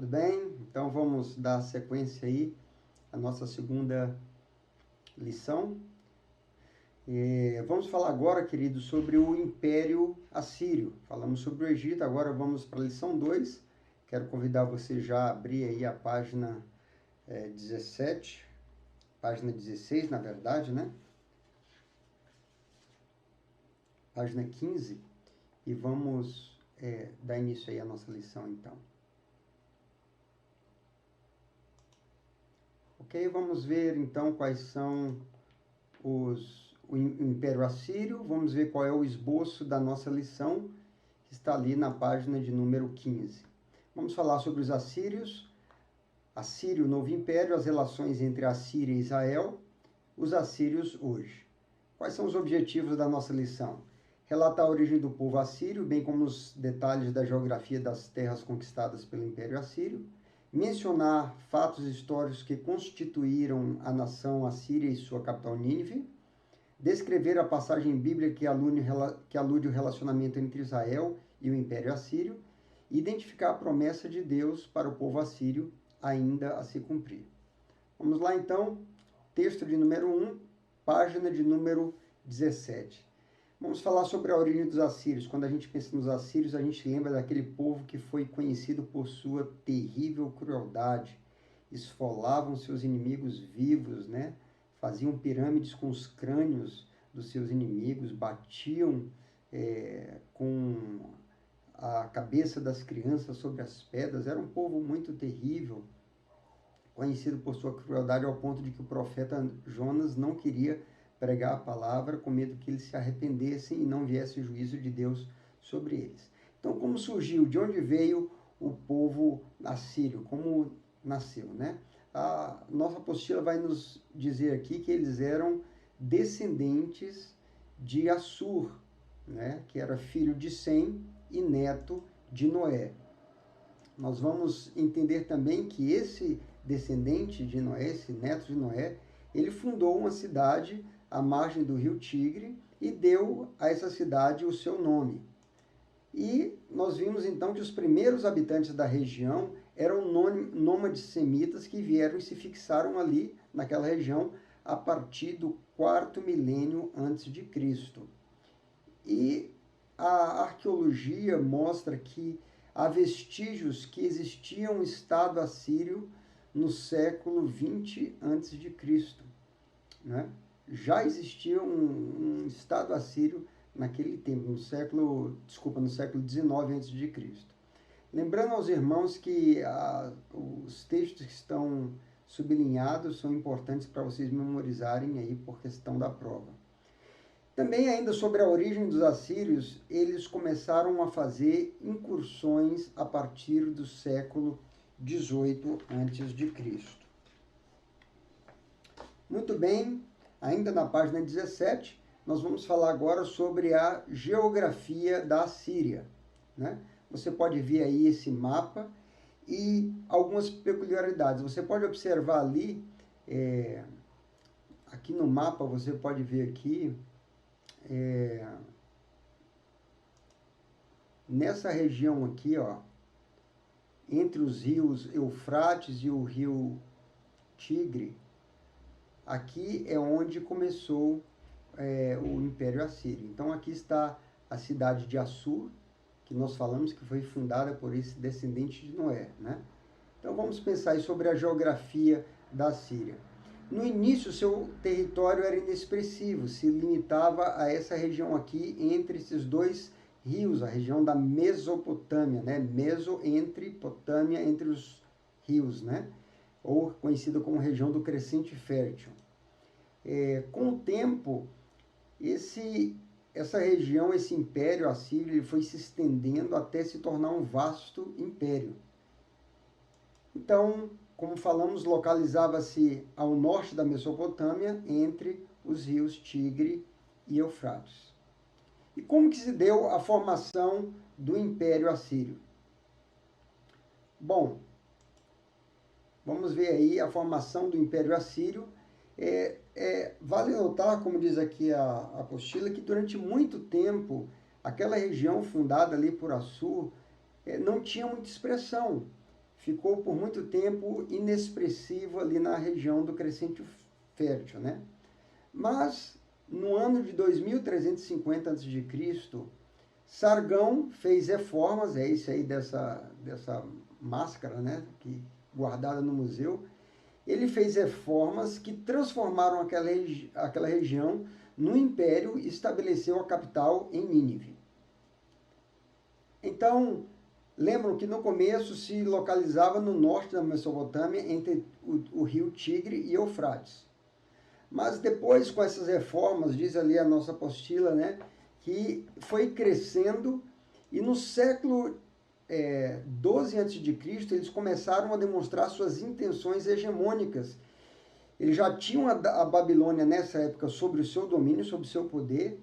Tudo bem? Então vamos dar sequência aí à nossa segunda lição. Vamos falar agora, querido, sobre o Império Assírio. Falamos sobre o Egito, agora vamos para a lição 2. Quero convidar você já a abrir aí a página 17, página 16, na verdade, né? Página 15, e vamos dar início aí à nossa lição, então. Ok, vamos ver então quais são o Império Assírio. Vamos ver qual é o esboço da nossa lição, que está ali na página de número 15. Vamos falar sobre os assírios. Assírio, novo império, as relações entre a Síria e Israel, os assírios hoje. Quais são os objetivos da nossa lição? Relatar a origem do povo assírio, bem como os detalhes da geografia das terras conquistadas pelo Império Assírio, mencionar fatos históricos que constituíram a nação assíria e sua capital Nínive, descrever a passagem bíblica que alude o relacionamento entre Israel e o Império Assírio, e identificar a promessa de Deus para o povo assírio ainda a se cumprir. Vamos lá então, texto de número 1, página de número 17. Vamos falar sobre a origem dos assírios. Quando a gente pensa nos assírios, a gente lembra daquele povo que foi conhecido por sua terrível crueldade. Esfolavam seus inimigos vivos, né? Faziam pirâmides com os crânios dos seus inimigos, batiam com a cabeça das crianças sobre as pedras. Era um povo muito terrível, conhecido por sua crueldade, ao ponto de que o profeta Jonas não queria pregar a palavra, com medo que eles se arrependessem e não viesse o juízo de Deus sobre eles. Então, como surgiu? De onde veio o povo assírio? Como nasceu, né? A nossa apostila vai nos dizer aqui que eles eram descendentes de Assur, né? Que era filho de Sem e neto de Noé. Nós vamos entender também que esse descendente de Noé, esse neto de Noé, ele fundou uma cidade à margem do rio Tigre e deu a essa cidade o seu nome. E nós vimos então que os primeiros habitantes da região eram nômades semitas que vieram e se fixaram ali naquela região a partir do 4º milênio antes de Cristo. E a arqueologia mostra que há vestígios que existia um estado assírio no século 20 a.C., né? Já existia um estado assírio naquele tempo, no século XIX a.C. Lembrando aos irmãos que os textos que estão sublinhados são importantes para vocês memorizarem aí por questão da prova. Também ainda sobre a origem dos assírios, eles começaram a fazer incursões a partir do século 18 a.C. Muito bem, ainda na página 17, nós vamos falar agora sobre a geografia da Síria, né? Você pode ver aí esse mapa e algumas peculiaridades. Você pode observar ali, aqui no mapa você pode ver aqui, nessa região aqui, ó, entre os rios Eufrates e o rio Tigre, aqui é onde começou o Império Assírio. Então aqui está a cidade de Assur, que nós falamos que foi fundada por esse descendente de Noé, né? Então vamos pensar aí sobre a geografia da Síria. No início, seu território era inexpressivo, se limitava a essa região aqui, entre esses dois rios, a região da Mesopotâmia, né? Meso, entre, Potâmia, entre os rios, né? Ou conhecida como região do Crescente Fértil. Com o tempo, essa região, esse império assírio, ele foi se estendendo até se tornar um vasto império. Então, como falamos, localizava-se ao norte da Mesopotâmia, entre os rios Tigre e Eufrates. E como que se deu a formação do Império Assírio? Bom, vamos ver aí a formação do Império Assírio. Vale notar, como diz aqui a apostila, que durante muito tempo, aquela região fundada ali por Assur não tinha muita expressão. ficou por muito tempo inexpressivo ali na região do Crescente Fértil, né? Mas, no ano de 2350 a.C., Sargão fez reformas, é isso aí dessa máscara, né, guardada no museu. Ele fez reformas que transformaram aquela região no império e estabeleceu a capital em Nínive. Então, lembram que no começo se localizava no norte da Mesopotâmia, entre o rio Tigre e Eufrates. Mas depois, com essas reformas, diz ali a nossa apostila, né, que foi crescendo, e no século 12 a.C., eles começaram a demonstrar suas intenções hegemônicas. Eles já tinham a Babilônia nessa época sobre o seu domínio, sobre o seu poder,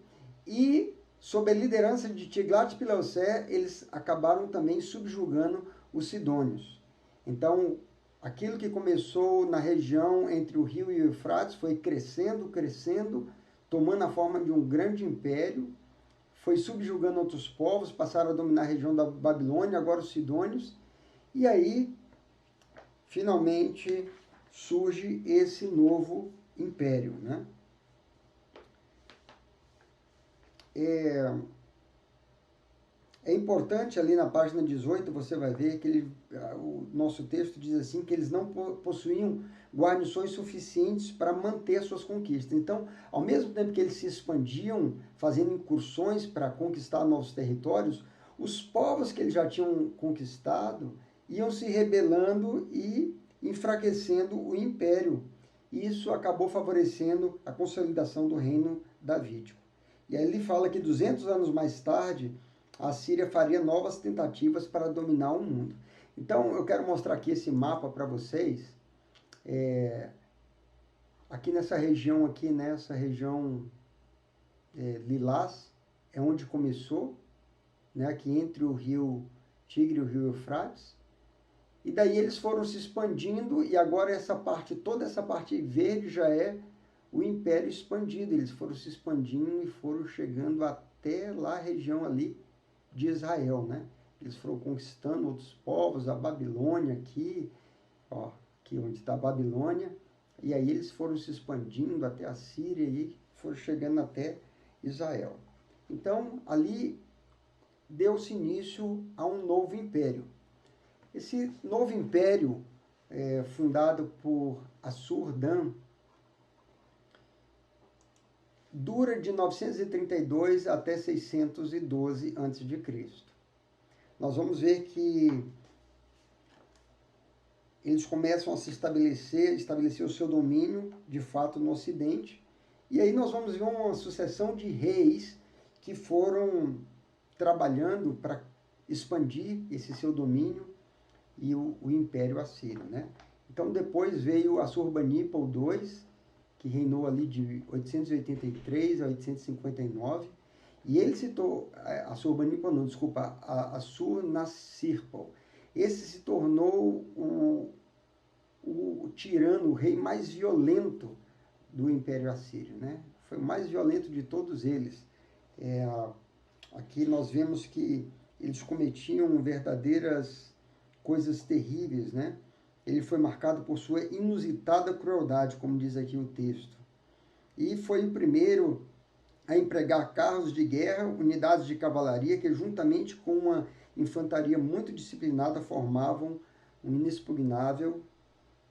e sob a liderança de Tiglat-Pileser, eles acabaram também subjugando os sidônios. Então, aquilo que começou na região entre o rio e o Eufrates foi crescendo, tomando a forma de um grande império, foi subjugando outros povos, passaram a dominar a região da Babilônia, agora os sidônios, e aí, finalmente, surge esse novo império, né? É importante ali na página 18, você vai ver que o nosso texto diz assim, que eles não possuíam guarnições suficientes para manter suas conquistas. Então, ao mesmo tempo que eles se expandiam, fazendo incursões para conquistar novos territórios, os povos que eles já tinham conquistado iam se rebelando e enfraquecendo o império. E isso acabou favorecendo a consolidação do reino davídico. E aí ele fala que 200 anos mais tarde, a Síria faria novas tentativas para dominar o mundo. Então, eu quero mostrar aqui esse mapa para vocês. Aqui nessa região, lilás, é onde começou, né, aqui entre o rio Tigre e o rio Eufrates. E daí eles foram se expandindo, e agora toda essa parte verde já é o império expandido. Eles foram se expandindo e foram chegando até lá a região ali de Israel, né? Eles foram conquistando outros povos, a Babilônia aqui onde está a Babilônia, e aí eles foram se expandindo até a Síria e foram chegando até Israel. Então, ali deu-se início a um novo império. Esse novo império, fundado por Assur-Dan, dura de 932 até 612 a.C. Nós vamos ver que eles começam a se estabelecer o seu domínio, de fato, no Ocidente. E aí nós vamos ver uma sucessão de reis que foram trabalhando para expandir esse seu domínio e o Império Assírio, né? Então, depois veio Assurbanipal II, que reinou ali de 883 a 859, e ele citou, Assurbanipal não, desculpa, Assur-Nasirpal. Esse se tornou o tirano, o rei mais violento do Império Assírio, né? Foi o mais violento de todos eles. Aqui nós vemos que eles cometiam verdadeiras coisas terríveis, né? Ele foi marcado por sua inusitada crueldade, como diz aqui o texto. E foi o primeiro a empregar carros de guerra, unidades de cavalaria, que juntamente com uma infantaria muito disciplinada formavam um inexpugnável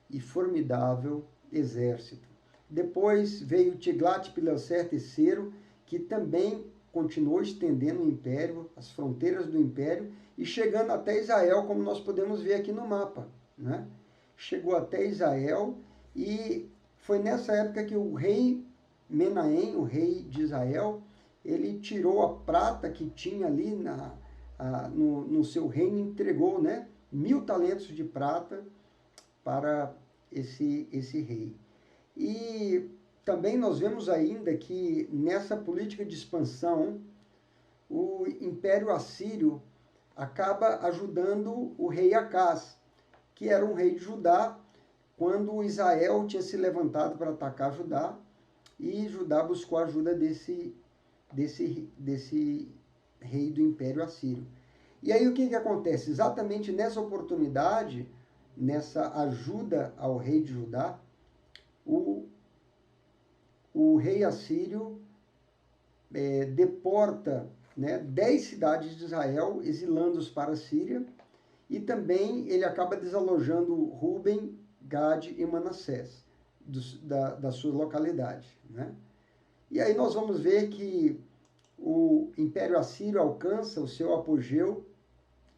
e formidável exército. Depois veio Tiglat-Pileser III, que também continuou estendendo o império, as fronteiras do império, e chegando até Israel, como nós podemos ver aqui no mapa, né? Chegou até Israel, e foi nessa época que o rei Menahem, o rei de Israel, ele tirou a prata que tinha ali no seu reino e entregou, né, 1000 talentos de prata para esse rei. E também nós vemos ainda que nessa política de expansão, o Império Assírio acaba ajudando o rei Acaz, que era um rei de Judá, quando Israel tinha se levantado para atacar Judá, e Judá buscou a ajuda desse rei do Império Assírio. E aí o que acontece? Exatamente nessa oportunidade, nessa ajuda ao rei de Judá, o rei assírio deporta, né, 10 cidades de Israel, exilando-os para a Síria, e também ele acaba desalojando Ruben, Gade e Manassés da sua localidade, né? E aí nós vamos ver que o Império Assírio alcança o seu apogeu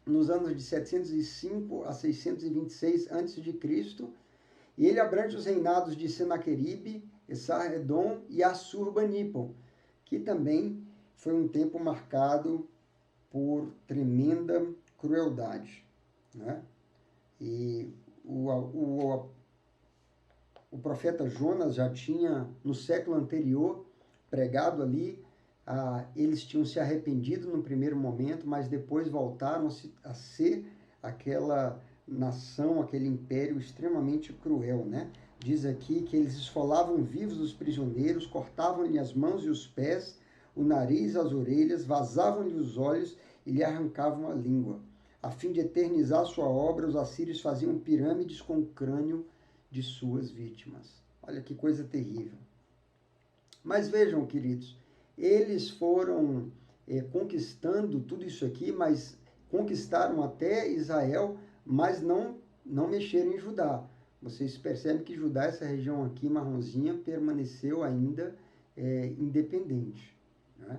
nos anos de 705 a 626 a.C., e ele abrange os reinados de Senaqueribe, Esarredom e Assurbanipal, que também foi um tempo marcado por tremenda crueldade, né? E o profeta Jonas já tinha, no século anterior, pregado ali. Eles tinham se arrependido no primeiro momento, mas depois voltaram a ser aquela nação, aquele império extremamente cruel, né? Diz aqui que eles esfolavam vivos os prisioneiros, cortavam-lhe as mãos e os pés, o nariz, as orelhas, vazavam-lhe os olhos e lhe arrancavam a língua. A fim de eternizar sua obra, os assírios faziam pirâmides com o crânio de suas vítimas. Olha que coisa terrível. Mas vejam, queridos, eles foram conquistando tudo isso aqui, mas conquistaram até Israel, mas não mexeram em Judá. Vocês percebem que Judá, essa região aqui, marronzinha, permaneceu ainda independente, né?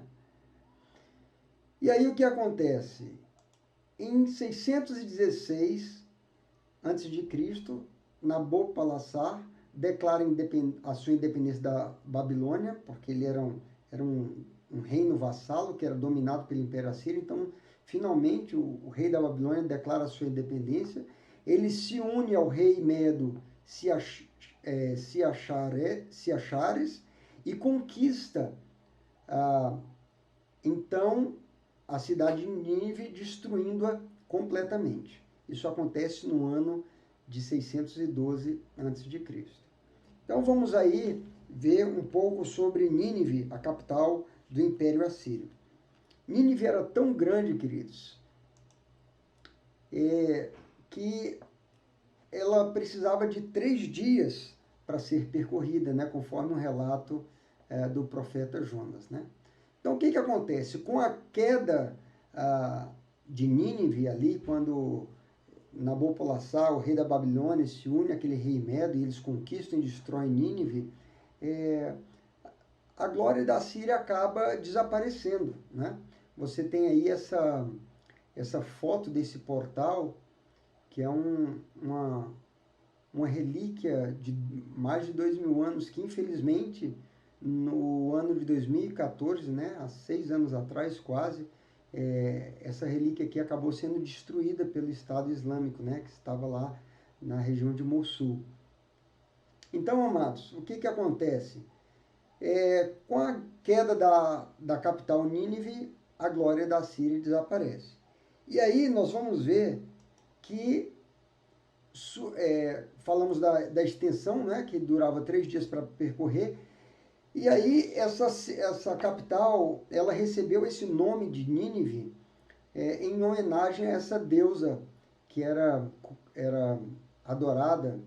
E aí o que acontece? Em 616 a.C., Nabopolassar declara a sua independência da Babilônia, porque ele era um reino vassalo que era dominado pelo Império Assírio. Então, finalmente, o rei da Babilônia declara a sua independência. Ele se une ao rei Medo Ciachares e conquista, então, a cidade de Nínive, destruindo-a completamente. Isso acontece no ano de 612 a.C. Então vamos aí ver um pouco sobre Nínive, a capital do Império Assírio. Nínive era tão grande, queridos, que ela precisava de 3 dias para ser percorrida, né, conforme o relato do profeta Jonas, né? Então o que acontece? Com a queda de Nínive ali, quando Nabopolassar, o rei da Babilônia, se une àquele rei Medo e eles conquistam e destroem Nínive, a glória da Síria acaba desaparecendo, né? Você tem aí essa foto desse portal, que é uma relíquia de mais de 2.000 anos, que infelizmente no ano de 2014, né, há 6 anos atrás quase, essa relíquia aqui acabou sendo destruída pelo Estado Islâmico, né, que estava lá na região de Mossul. Então, amados, o que acontece? Com a queda da capital Nínive, a glória da Síria desaparece. E aí nós vamos ver que falamos da extensão, né, que durava 3 dias para percorrer. E aí essa capital, ela recebeu esse nome de Nínive em homenagem a essa deusa que era adorada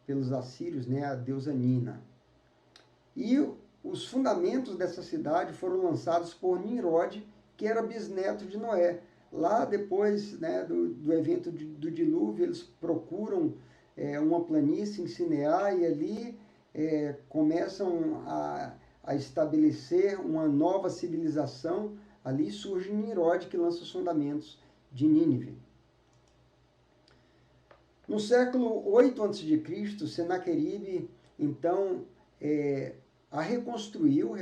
pelos assírios, né, a deusa Nina. E os fundamentos dessa cidade foram lançados por Nimrod, que era bisneto de Noé. Lá depois, né, do evento do dilúvio, eles procuram uma planície em Sinear e ali começam a estabelecer uma nova civilização. Ali surge Nimrod, que lança os fundamentos de Nínive. No século 8 a.C., Senaqueribe, então, reconstruiu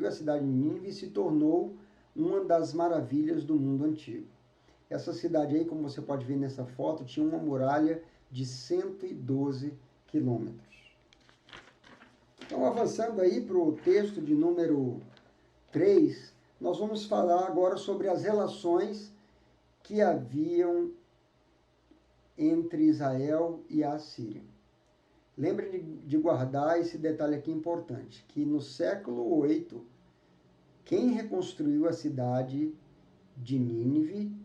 a cidade de Nínive e se tornou uma das maravilhas do mundo antigo. Essa cidade aí, como você pode ver nessa foto, tinha uma muralha de 112 quilômetros. Então, avançando aí para o texto de número 3, nós vamos falar agora sobre as relações que haviam entre Israel e a Síria. Lembre de guardar esse detalhe aqui importante, que no século 8, quem reconstruiu a cidade de Nínive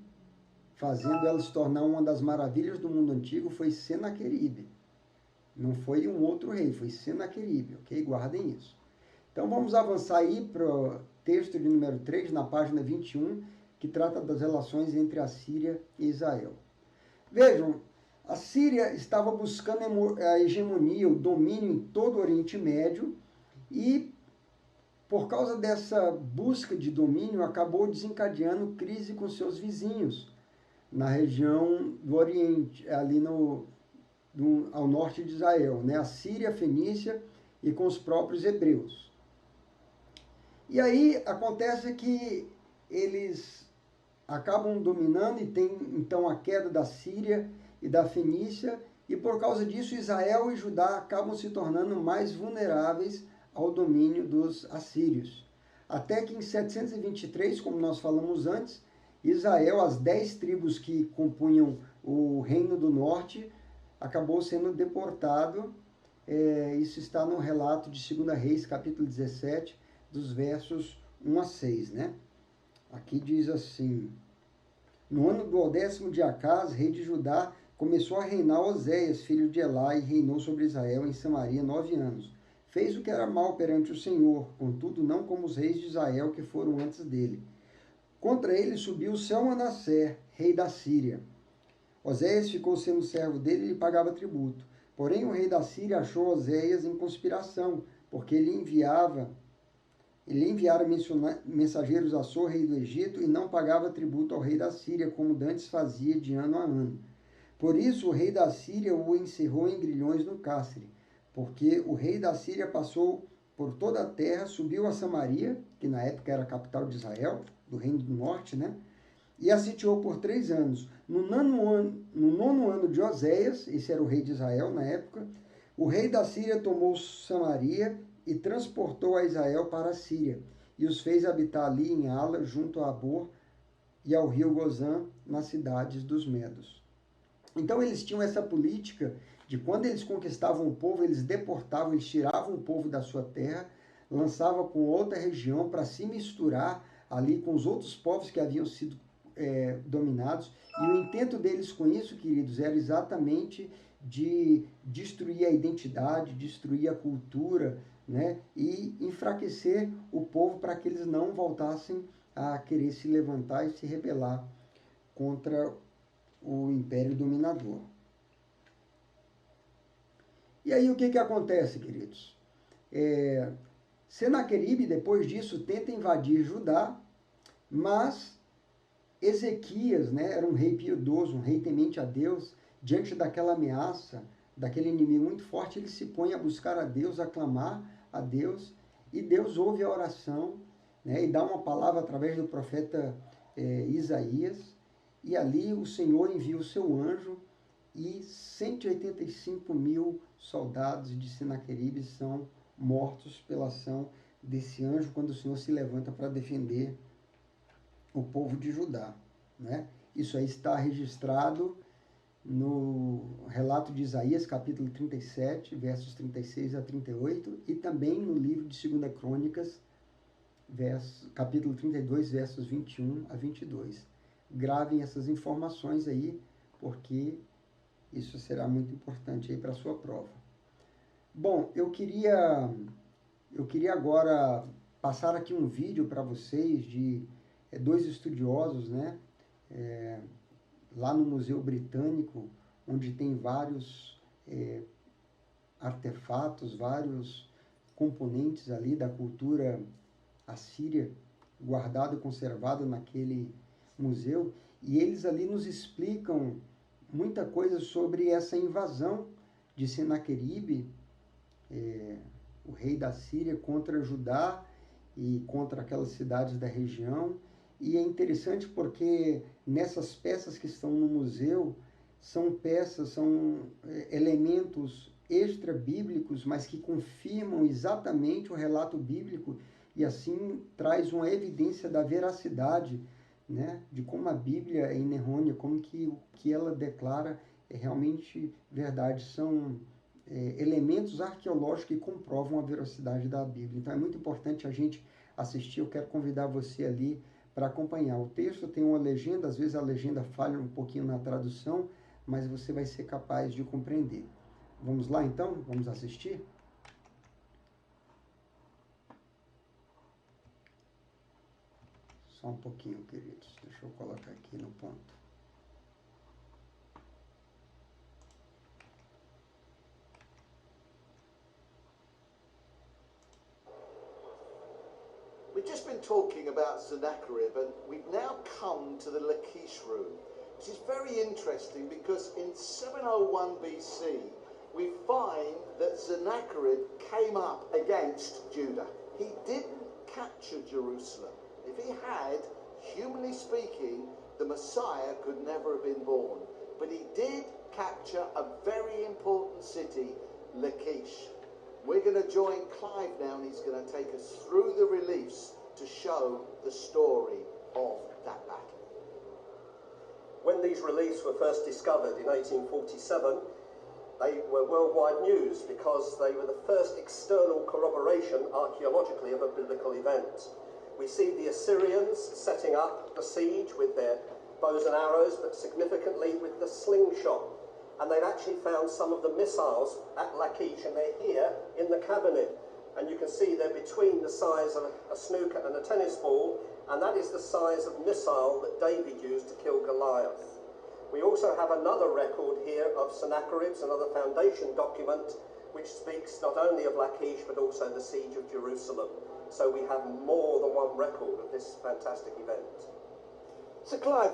fazendo ela se tornar uma das maravilhas do mundo antigo, foi Senaqueribe. Não foi um outro rei, foi Senaqueribe, ok? Guardem isso. Então vamos avançar aí para o texto de número 3, na página 21, que trata das relações entre a Síria e Israel. Vejam, a Síria estava buscando a hegemonia, o domínio em todo o Oriente Médio e, por causa dessa busca de domínio, acabou desencadeando crise com seus vizinhos na região do Oriente, ali ao norte de Israel, né? A Síria, a Fenícia e com os próprios hebreus. E aí acontece que eles acabam dominando e tem então a queda da Síria e da Fenícia, e por causa disso Israel e Judá acabam se tornando mais vulneráveis ao domínio dos assírios. Até que em 723, como nós falamos antes, Israel, as 10 tribos que compunham o Reino do Norte, acabou sendo deportado. Isso está no relato de 2 Reis, capítulo 17, dos versos 1 a 6, né? Aqui diz assim: no ano do 10º de Acás, rei de Judá, começou a reinar Oséias, filho de Elá, e reinou sobre Israel em Samaria 9 anos. Fez o que era mal perante o Senhor, contudo não como os reis de Israel que foram antes dele. Contra ele subiu Salmanassé, rei da Síria. Oséias ficou sendo servo dele e lhe pagava tributo. Porém o rei da Síria achou Oséias em conspiração, porque ele enviara mensageiros a Assur, rei do Egito, e não pagava tributo ao rei da Síria, como dantes fazia de ano a ano. Por isso o rei da Síria o encerrou em grilhões no cárcere, porque o rei da Síria passou por toda a terra, subiu a Samaria, que na época era a capital de Israel, do Reino do Norte, né? E a sitiou por 3 anos. No nono ano de Oséias, esse era o rei de Israel na época, o rei da Síria tomou Samaria e transportou a Israel para a Síria, e os fez habitar ali em Ala, junto a Abor e ao rio Gozã, nas cidades dos Medos. Então eles tinham essa política de quando eles conquistavam o povo, eles deportavam, eles tiravam o povo da sua terra, lançavam para outra região para se misturar ali com os outros povos que haviam sido dominados. E o intento deles com isso, queridos, era exatamente de destruir a identidade, destruir a cultura, né? E enfraquecer o povo para que eles não voltassem a querer se levantar e se rebelar contra o império dominador. E aí o que acontece, queridos? Senaqueribe, depois disso, tenta invadir Judá, mas Ezequias, né, era um rei piedoso, um rei temente a Deus. Diante daquela ameaça, daquele inimigo muito forte, ele se põe a buscar a Deus, a clamar a Deus, e Deus ouve a oração, né, e dá uma palavra através do profeta Isaías, e ali o Senhor envia o seu anjo, e 185 mil soldados de Senaqueribe são mortos pela ação desse anjo, quando o Senhor se levanta para defender o povo de Judá, né? Isso aí está registrado no relato de Isaías, capítulo 37, versos 36 a 38, e também no livro de 2 Crônicas, capítulo 32, versos 21 a 22. Gravem essas informações aí, porque isso será muito importante aí para a sua prova. Bom, eu queria agora passar aqui um vídeo para vocês de 2 estudiosos, né? Lá no Museu Britânico, onde tem vários artefatos, vários componentes ali da cultura assíria, guardado e conservado naquele museu, e eles ali nos explicam muita coisa sobre essa invasão de Senaqueribe, o rei da Síria, contra Judá e contra aquelas cidades da região. E é interessante porque nessas peças que estão no museu, são elementos extra-bíblicos, mas que confirmam exatamente o relato bíblico, e assim traz uma evidência da veracidade, né, de como a Bíblia é inerrônea, como que o que ela declara é realmente verdade. São elementos arqueológicos que comprovam a veracidade da Bíblia. Então é muito importante a gente assistir. Eu quero convidar você ali Para acompanhar o texto, tem uma legenda, às vezes a legenda falha um pouquinho na tradução, mas você vai ser capaz de compreender. Vamos lá então? Vamos assistir? Só um pouquinho, queridos. Deixa eu colocar aqui no ponto. We've just been talking about Sennacherib, and we've now come to the Lachish room, which is very interesting because in 701 BC, we find that Sennacherib came up against Judah. He didn't capture Jerusalem. If he had, humanly speaking, the Messiah could never have been born. But he did capture a very important city, Lachish. We're going to join Clive now, and he's going to take us through the reliefs to show the story of that battle. When these reliefs were first discovered in 1847, they were worldwide news because they were the first external corroboration archaeologically of a biblical event. We see the Assyrians setting up the siege with their bows and arrows, but significantly with the slingshot. And they've actually found some of the missiles at Lachish, and they're here in the cabinet. And you can see they're between the size of a snooker and a tennis ball, and that is the size of missile that David used to kill Goliath. We also have another record here of Sennacherib's, another foundation document, which speaks not only of Lachish, but also the siege of Jerusalem. So we have more than one record of this fantastic event. So Clive,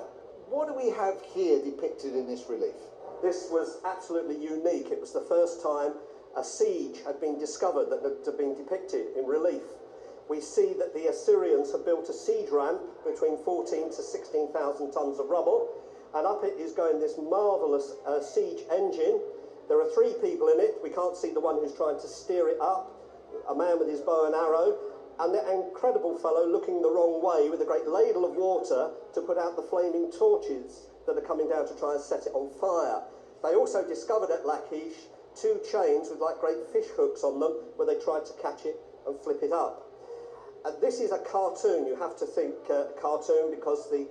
what do we have here depicted in this relief? This was absolutely unique. It was the first time a siege had been discovered that had been depicted in relief. We see that the Assyrians had built a siege ramp between 14 to 16,000 tons of rubble, and up it is going this marvellous siege engine. There are 3 people in it. We can't see the one who's trying to steer it up, a man with his bow and arrow, and the incredible fellow looking the wrong way with a great ladle of water to put out the flaming torches that are coming down to try and set it on fire. They also discovered at Lachish 2 chains with like great fish hooks on them where they tried to catch it and flip it up. This is a cartoon. You have to think cartoon because the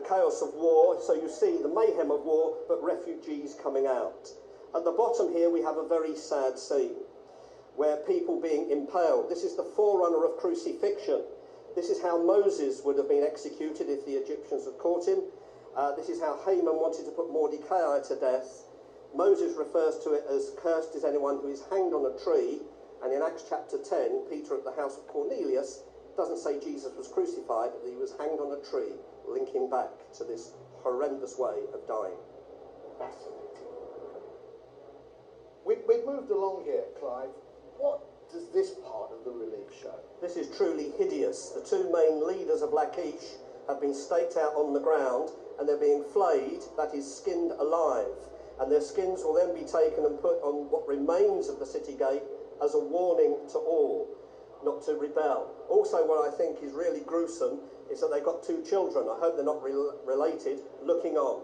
chaos of war, so you see the mayhem of war, but refugees coming out. At the bottom here we have a very sad scene where people being impaled. This is the forerunner of crucifixion. This is how Moses would have been executed if the Egyptians had caught him. This is how Haman wanted to put Mordecai to death. Moses refers to it as cursed is anyone who is hanged on a tree, and in Acts chapter 10, Peter at the house of Cornelius doesn't say Jesus was crucified, but he was hanged on a tree, linking back to this horrendous way of dying. Fascinating. We've moved along here, Clive. What does this part of the relief show? This is truly hideous. The 2 main leaders of Lachish have been staked out on the ground, and they're being flayed, that is, skinned alive. And their skins will then be taken and put on what remains of the city gate as a warning to all not to rebel. Also, what I think is really gruesome is that they've got 2 children, I hope they're not related, looking on.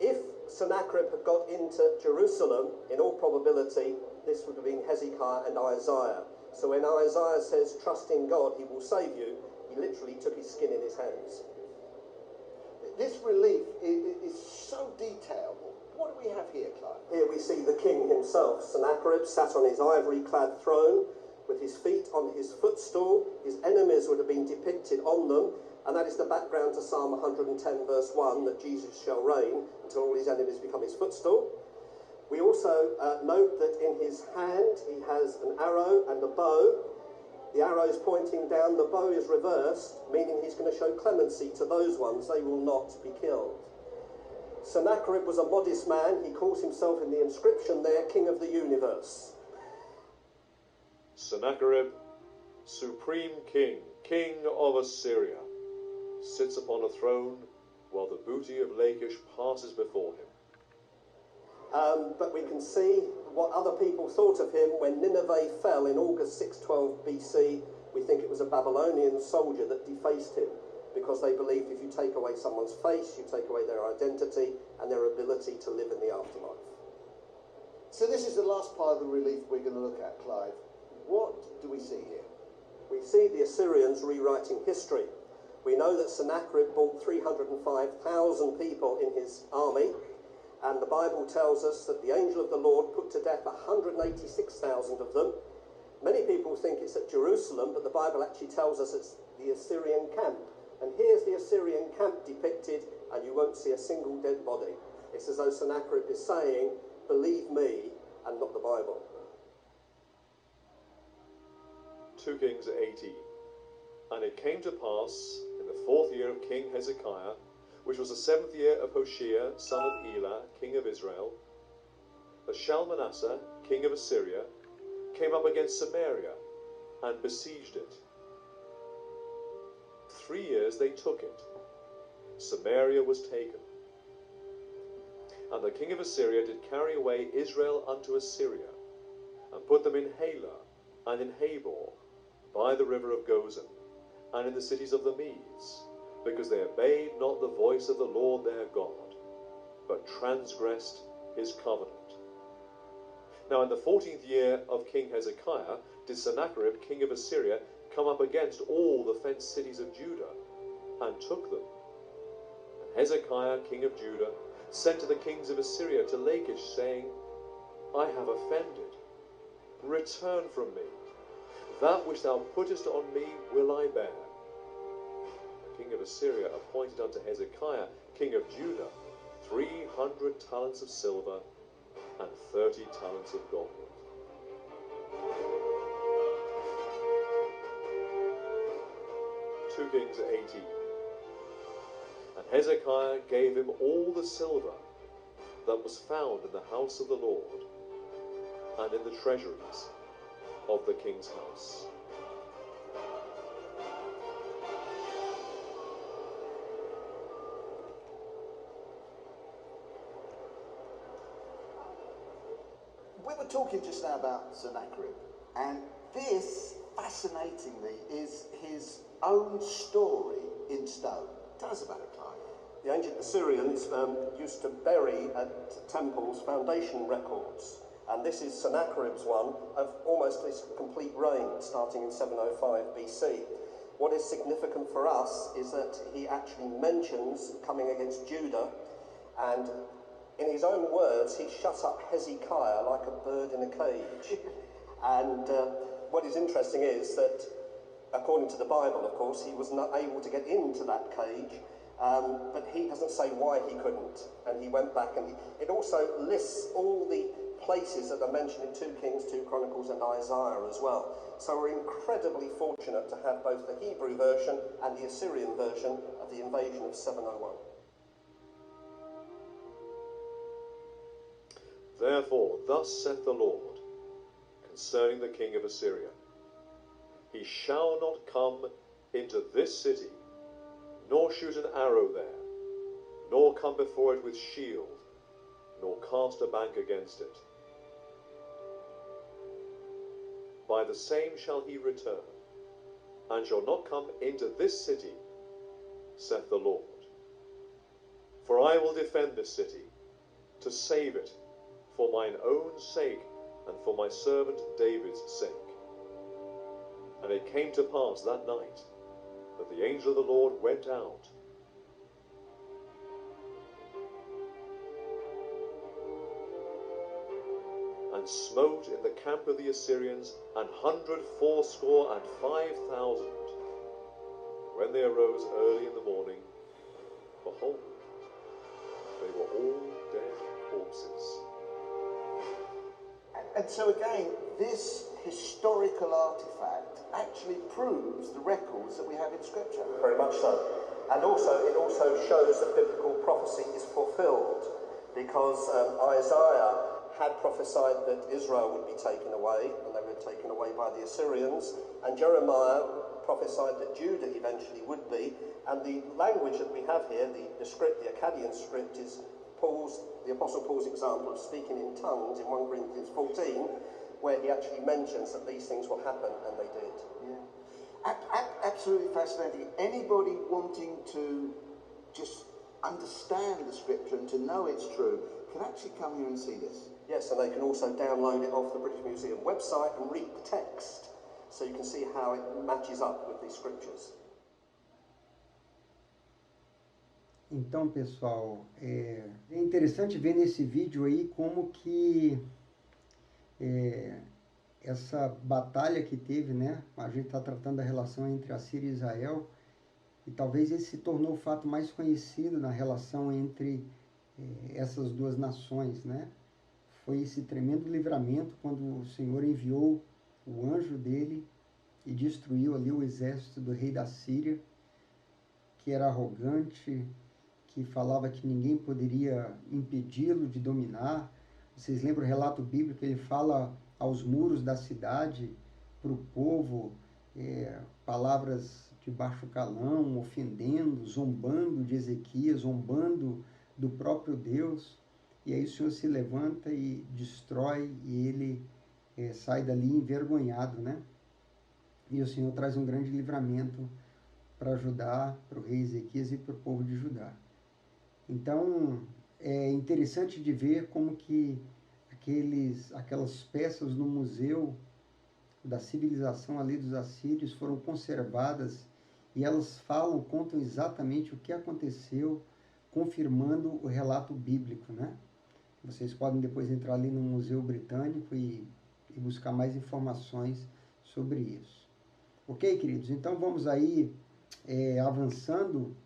If Sennacherib had got into Jerusalem, in all probability, this would have been Hezekiah and Isaiah. So when Isaiah says, trust in God, he will save you, he literally took his skin in his hands. This relief is so detailed. What do we have here, Clive? Here we see the king himself, Sennacherib, sat on his ivory-clad throne with his feet on his footstool. His enemies would have been depicted on them, and that is the background to Psalm 110 verse 1, that Jesus shall reign until all his enemies become his footstool. We also note that in his hand he has an arrow and a bow. The arrow is pointing down, the bow is reversed, meaning he's going to show clemency to those ones. They will not be killed. Sennacherib was a modest man. He calls himself in the inscription there, King of the Universe. Sennacherib, supreme king, king of Assyria, sits upon a throne while the booty of Lachish passes before him. But we can see what other people thought of him when Nineveh fell in August 612 BC. We think it was a Babylonian soldier that defaced him, because they believed if you take away someone's face, you take away their identity and their ability to live in the afterlife. So this is the last part of the relief we're going to look at, Clive. What do we see here? We see the Assyrians rewriting history. We know that Sennacherib brought 305,000 people in his army, and the Bible tells us that the angel of the Lord put to death 186,000 of them. Many people think it's at Jerusalem, but the Bible actually tells us it's the Assyrian camp. And here's the Assyrian camp depicted, and you won't see a single dead body. It's as though Sennacherib is saying, believe me and not the Bible. 2 Kings 18. And it came to pass in the 4th year of King Hezekiah, which was the 7th year of Hoshea, son of Elah, king of Israel, that Shalmaneser, king of Assyria, came up against Samaria and besieged it. 3 years they took it. Samaria was taken. And the king of Assyria did carry away Israel unto Assyria, and put them in Halah, and in Habor, by the river of Gozan, and in the cities of the Medes, because they obeyed not the voice of the Lord their God, but transgressed his covenant. Now in the 14th year of King Hezekiah did Sennacherib, king of Assyria, come up against all the fenced cities of Judah, and took them. And Hezekiah, king of Judah, sent to the kings of Assyria to Lachish, saying, I have offended. Return from me. That which thou puttest on me will I bear. The king of Assyria appointed unto Hezekiah, king of Judah, 300 talents of silver and 30 talents of gold. Two Kings 18. And Hezekiah gave him all the silver that was found in the house of the Lord and in the treasuries of the king's house. We were talking just now about Sennacherib, and this, fascinatingly, is his own story in stone. Tell us about it, Clive. The ancient Assyrians used to bury at temples foundation records, and this is Sennacherib's one of almost his complete reign, starting in 705 BC. What is significant for us is that he actually mentions coming against Judah, and in his own words, he shut up Hezekiah like a bird in a cage. And what is interesting is that, according to the Bible, of course, he was not able to get into that cage, but he doesn't say why he couldn't. And he went back, and it also lists all the places that are mentioned in 2 Kings, 2 Chronicles, and Isaiah as well. So we're incredibly fortunate to have both the Hebrew version and the Assyrian version of the invasion of 701. Therefore, thus saith the Lord concerning the king of Assyria, he shall not come into this city, nor shoot an arrow there, nor come before it with shield, nor cast a bank against it. By the same shall he return, and shall not come into this city, saith the Lord. For I will defend this city, to save it, for mine own sake, and for my servant David's sake. And it came to pass that night, that the angel of the Lord went out, and smote in the camp of the Assyrians 184,500. When they arose early in the morning, behold, they were all dead corpses. And so again, this historical artifact actually proves the records that we have in Scripture. Very much so. And also, it also shows that biblical prophecy is fulfilled, because Isaiah had prophesied that Israel would be taken away, and they were taken away by the Assyrians, and Jeremiah prophesied that Judah eventually would be, and the language that we have here, the script, the Akkadian script, is the Apostle Paul's example of speaking in tongues in 1 Corinthians 14, where he actually mentions that these things will happen, and they did. Yeah. Absolutely fascinating. Anybody wanting to just understand the Scripture and to know it's true can actually come here and see this. Yes, and they can also download it off the British Museum website and read the text, so you can see how it matches up with the Scriptures. Então, pessoal, é interessante ver nesse vídeo aí como que essa batalha que teve, né? A gente está tratando da relação entre a Síria e Israel, e talvez esse se tornou o fato mais conhecido na relação entre essas duas nações, né? Foi esse tremendo livramento quando o Senhor enviou o anjo dele e destruiu ali o exército do rei da Síria, que era arrogante, que falava que ninguém poderia impedi-lo de dominar. Vocês lembram o relato bíblico? Ele fala aos muros da cidade, para o povo, palavras de baixo calão, ofendendo, zombando de Ezequias, zombando do próprio Deus. E aí o Senhor se levanta e destrói, e ele sai dali envergonhado, né? E o Senhor traz um grande livramento para ajudar para o rei Ezequias e para o povo de Judá. Então, é interessante de ver como que aquelas peças no museu da civilização ali dos assírios foram conservadas, e elas contam exatamente o que aconteceu, confirmando o relato bíblico, né? Vocês podem depois entrar ali no Museu Britânico e buscar mais informações sobre isso. Ok, queridos? Então vamos aí avançando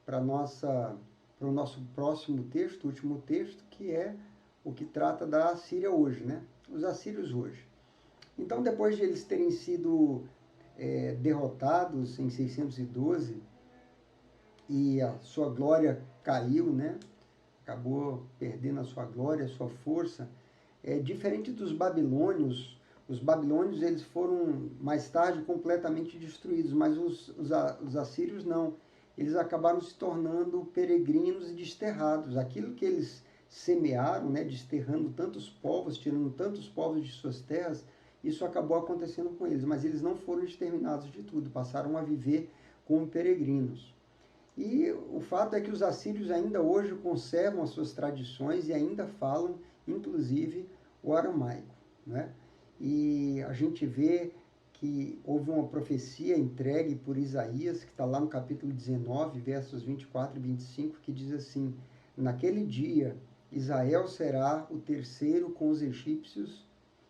para o nosso próximo texto, o último texto, que é o que trata da Assíria hoje, né? Os assírios hoje. Então, depois de eles terem sido derrotados em 612, e a sua glória caiu, né? Acabou perdendo a sua glória, a sua força. Diferente dos babilônios, os babilônios eles foram mais tarde completamente destruídos, mas os assírios não. Eles acabaram se tornando peregrinos e desterrados. Aquilo que eles semearam, né, desterrando tantos povos, tirando tantos povos de suas terras, isso acabou acontecendo com eles, mas eles não foram exterminados de tudo, passaram a viver como peregrinos. E o fato é que os assírios ainda hoje conservam as suas tradições e ainda falam, inclusive, o aramaico, né? E a gente vê que houve uma profecia entregue por Isaías, que está lá no capítulo 19, versos 24 e 25, que diz assim: naquele dia, Israel será o terceiro com os egípcios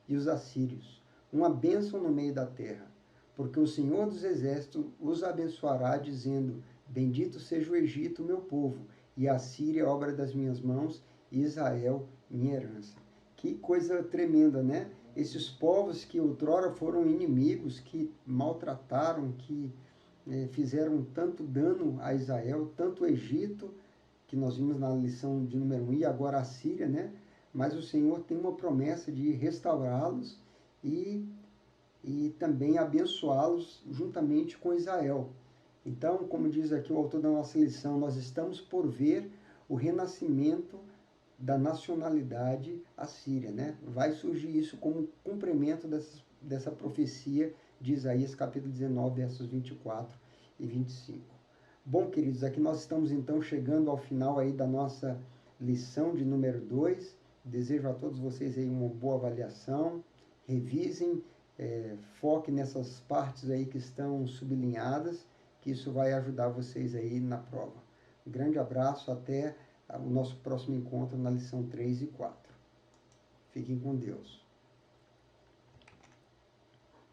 e os assírios, uma bênção no meio da terra, porque o Senhor dos Exércitos os abençoará, dizendo: bendito seja o Egito, meu povo, e a Síria, obra das minhas mãos, e Israel, minha herança. Que coisa tremenda, né? Esses povos que outrora foram inimigos, que maltrataram, que fizeram tanto dano a Israel, tanto o Egito, que nós vimos na lição de número 1, e agora a Síria, né? Mas o Senhor tem uma promessa de restaurá-los e também abençoá-los juntamente com Israel. Então, como diz aqui o autor da nossa lição, nós estamos por ver o renascimento da nacionalidade assíria, né? Vai surgir isso como cumprimento dessa profecia de Isaías capítulo 19, versos 24 e 25. Bom, queridos, aqui nós estamos então chegando ao final aí da nossa lição de número 2. Desejo a todos vocês aí uma boa avaliação, revisem, foquem nessas partes aí que estão sublinhadas, que isso vai ajudar vocês aí na prova. Um grande abraço, até o nosso próximo encontro na lição 3 e 4. Fiquem com Deus.